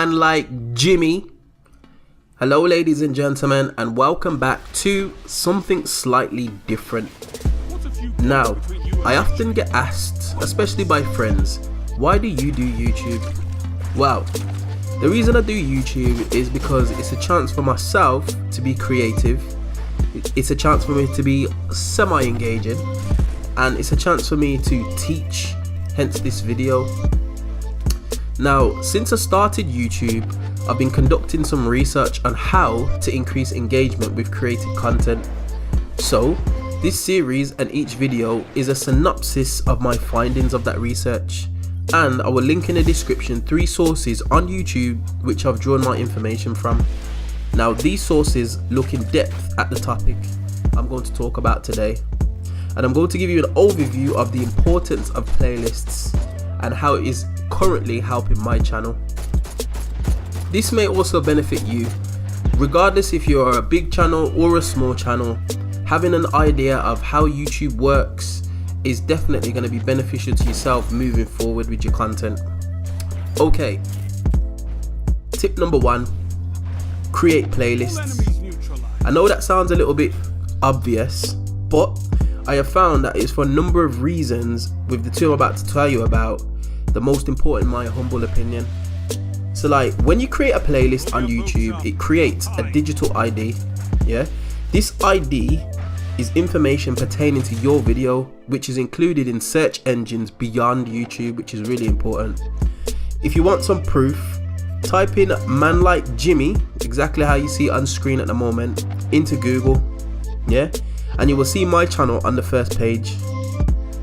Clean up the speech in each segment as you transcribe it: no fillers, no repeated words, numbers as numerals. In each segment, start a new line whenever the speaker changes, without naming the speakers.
man like Jimmy. Hello ladies and gentlemen, and welcome back to something slightly different. Now, I often get asked, especially by friends, why do you do YouTube? Well, the reason I do YouTube is because it's a chance for myself to be creative, it's a chance for me to be semi-engaging, and it's a chance for me to teach, hence this video. Now, since I started YouTube, I've been conducting some research on how to increase engagement with created content. So, this series and each video is a synopsis of my findings of that research, and I will link in the description 3 sources on YouTube which I've drawn my information from. Now, these sources look in depth at the topic I'm going to talk about today, and I'm going to give you an overview of the importance of playlists and how it is currently helping my channel. This may also benefit you, regardless if you are a big channel or a small channel. Having an idea of how YouTube works is definitely going to be beneficial to yourself moving forward with your content. Okay, tip number 1, create playlists. I know that sounds a little bit obvious, but I have found that it's for a number of reasons, with the 2 I'm about to tell you about, the most important in my humble opinion. So like, when you create a playlist on YouTube, it creates a digital ID. Yeah, this ID is information pertaining to your video, which is included in search engines beyond YouTube, which is really important. If you want some proof, type in man like Jimmy, exactly how you see it on screen at the moment, into Google, yeah, and you will see my channel on the first page.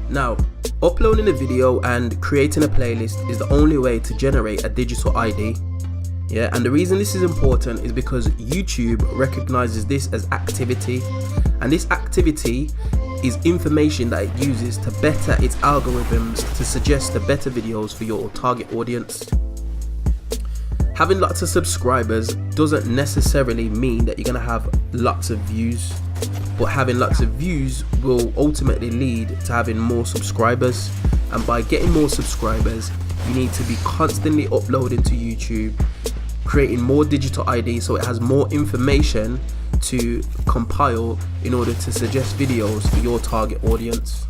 Now, uploading a video and creating a playlist is the only way to generate a digital ID. Yeah, and the reason this is important is because YouTube recognizes this as activity, and this activity is information that it uses to better its algorithms to suggest the better videos for your target audience. Having lots of subscribers doesn't necessarily mean that you're going to have lots of views, but having lots of views will ultimately lead to having more subscribers, and by getting more subscribers you need to be constantly uploading to YouTube, creating more digital ID so it has more information to compile in order to suggest videos for your target audience.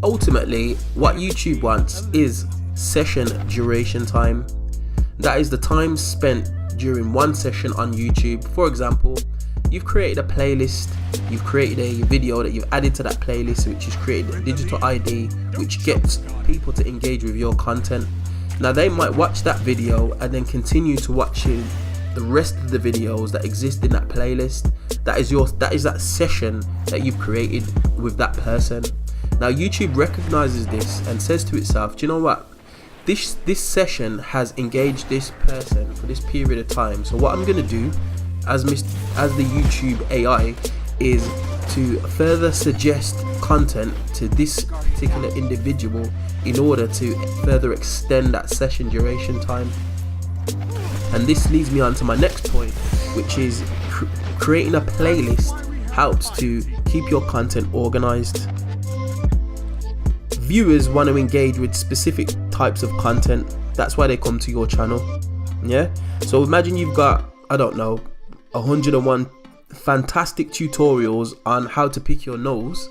Ultimately, what YouTube wants is session duration time. That is the time spent during one session on YouTube. For example, you've created a playlist, you've created a video that you've added to that playlist, which is created a digital ID which gets people to engage with your content. Now, they might watch that video and then continue to watching the rest of the videos that exist in that playlist. That is that session that you've created with that person. Now, YouTube recognizes this and says to itself, do you know what? This session has engaged this person for this period of time. So what I'm going to do as the YouTube AI is to further suggest content to this particular individual in order to further extend that session duration time. And this leads me on to my next point, which is creating a playlist helps to keep your content organized. Viewers want to engage with specific types of content. That's why they come to your channel. Yeah, so imagine you've got, I don't know, 101 fantastic tutorials on how to pick your nose,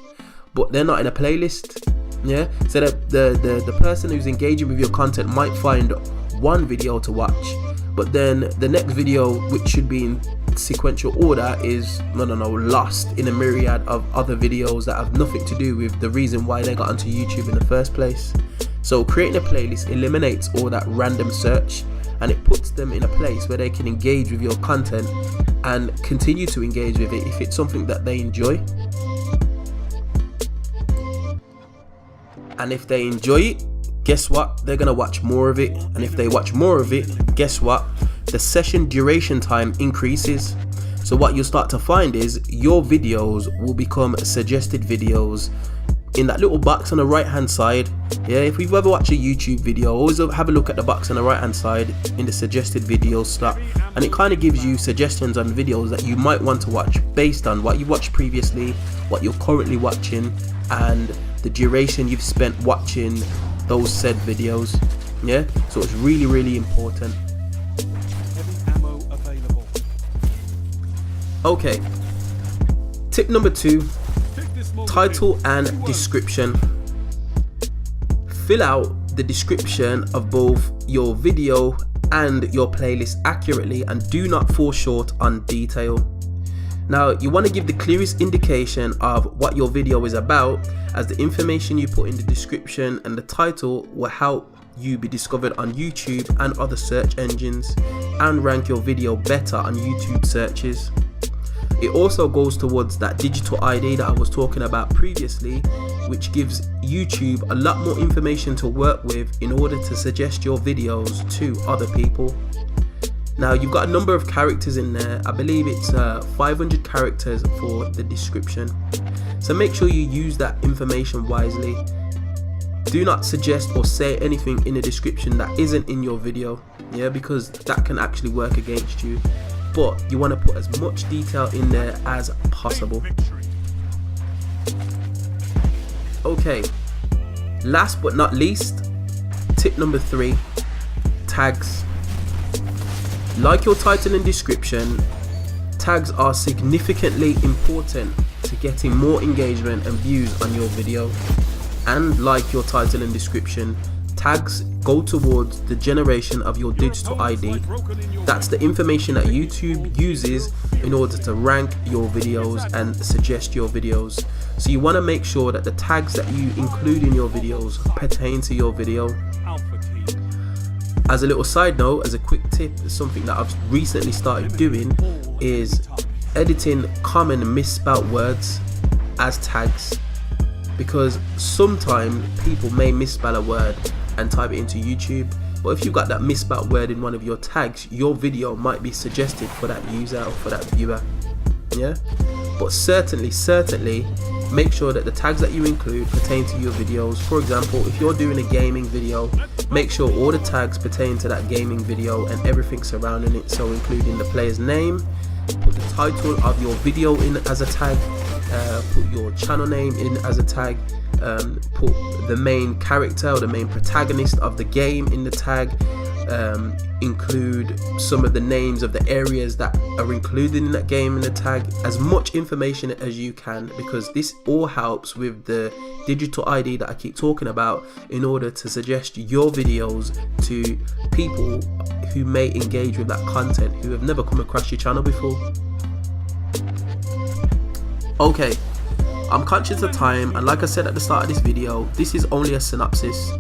but they're not in a playlist. Yeah, so that the person who's engaging with your content might find one video to watch, but then the next video, which should be in sequential order, is lost in a myriad of other videos that have nothing to do with the reason why they got onto YouTube in the first place. So creating a playlist eliminates all that random search, and it puts them in a place where they can engage with your content and continue to engage with it if it's something that they enjoy. And if they enjoy it, guess what? They're gonna watch more of it, and if they watch more of it, guess what? The session duration time increases. So what you'll start to find is your videos will become suggested videos in that little box on the right hand side. Yeah, if you've ever watched a YouTube video, always have a look at the box on the right hand side in the suggested videos slot, and it kind of gives you suggestions on videos that you might want to watch based on what you watched previously, what you're currently watching, and the duration you've spent watching those said videos. Yeah, so it's really important.
Heavy ammo available.
Okay, tip number 2, title and description. Fill out the description of both your video and your playlist accurately, and do not fall short on detail. Now, you want to give the clearest indication of what your video is about, as the information you put in the description and the title will help you be discovered on YouTube and other search engines, and rank your video better on YouTube searches. It also goes towards that digital ID that I was talking about previously, which gives YouTube a lot more information to work with in order to suggest your videos to other people. Now, you've got a number of characters in there. I believe it's 500 characters for the description. So make sure you use that information wisely. Do not suggest or say anything in the description that isn't in your video, yeah, because that can actually work against you. But you want to put as much detail in there as possible. Okay, last but not least, tip number 3, tags. Like your title and description, tags are significantly important to getting more engagement and views on your video. And like your title and description, tags go towards the generation of your digital ID. That's the information that YouTube uses in order to rank your videos and suggest your videos. So you want to make sure that the tags that you include in your videos pertain to your video. As a little side note, as a quick tip, something that I've recently started doing is editing common misspelt words as tags, because sometimes people may misspell a word and type it into YouTube, but if you've got that misspelt word in one of your tags, your video might be suggested for that user or for that viewer. Yeah, but certainly make sure that the tags that you include pertain to your videos. For example, if you're doing a gaming video, make sure all the tags pertain to that gaming video and everything surrounding it, so including the player's name, put the title of your video in as a tag, put your channel name in as a tag, put the main character or the main protagonist of the game in the tag, include some of the names of the areas that are included in that game in the tag, as much information as you can, because this all helps with the digital ID that I keep talking about, in order to suggest your videos to people who may engage with that content, who have never come across your channel before. Okay, I'm conscious of time, and like I said at the start of this video, this is only a synopsis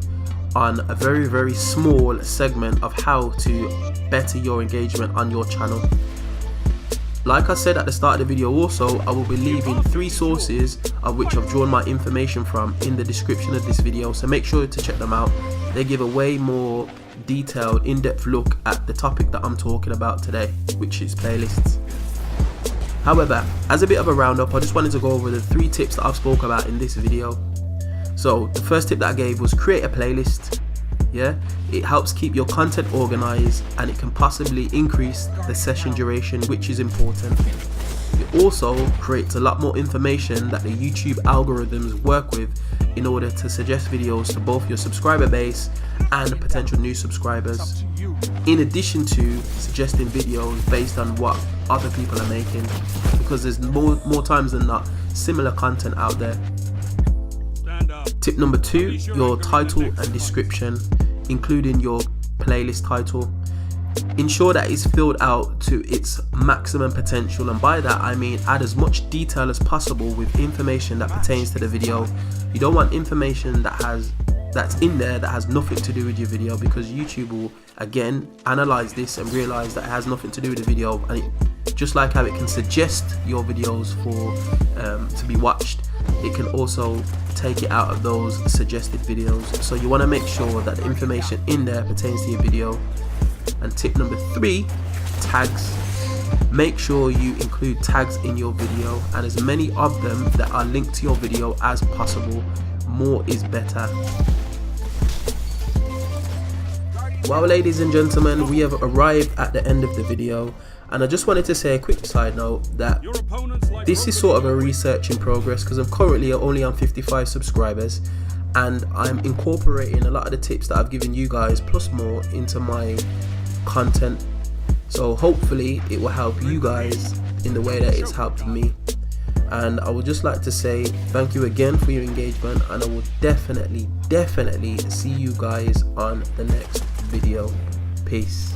on a very small segment of how to better your engagement on your channel. Like I said at the start of the video also, I will be leaving 3 sources of which I've drawn my information from in the description of this video, so make sure to check them out. They give a way more detailed, in-depth look at the topic that I'm talking about today, which is playlists. However, as a bit of a roundup, I just wanted to go over the 3 tips that I've spoke about in this video. So the first tip that I gave was create a playlist. Yeah, it helps keep your content organized, and it can possibly increase the session duration, which is important. It also creates a lot more information that the YouTube algorithms work with in order to suggest videos to both your subscriber base and potential new subscribers, in addition to suggesting videos based on what other people are making, because there's more times than not similar content out there. Tip number 2, your title and description, including your playlist title. Ensure that it's filled out to its maximum potential, and by that I mean add as much detail as possible with information that pertains to the video. You don't want information that's in there that has nothing to do with your video, because YouTube will again analyze this and realize that it has nothing to do with the video, and it, just like how it can suggest your videos for to be watched, it can also take it out of those suggested videos. So you want to make sure that the information in there pertains to your video. And tip number 3, tags. Make sure you include tags in your video, and as many of them that are linked to your video as possible. More is better. Well, ladies and gentlemen, we have arrived at the end of the video, and I just wanted to say a quick side note that this is sort of a research in progress, because I'm currently only on 55 subscribers, and I'm incorporating a lot of the tips that I've given you guys plus more into my content. So hopefully it will help you guys in the way that it's helped me. And I would just like to say thank you again for your engagement, and I will definitely see you guys on the next video. Peace.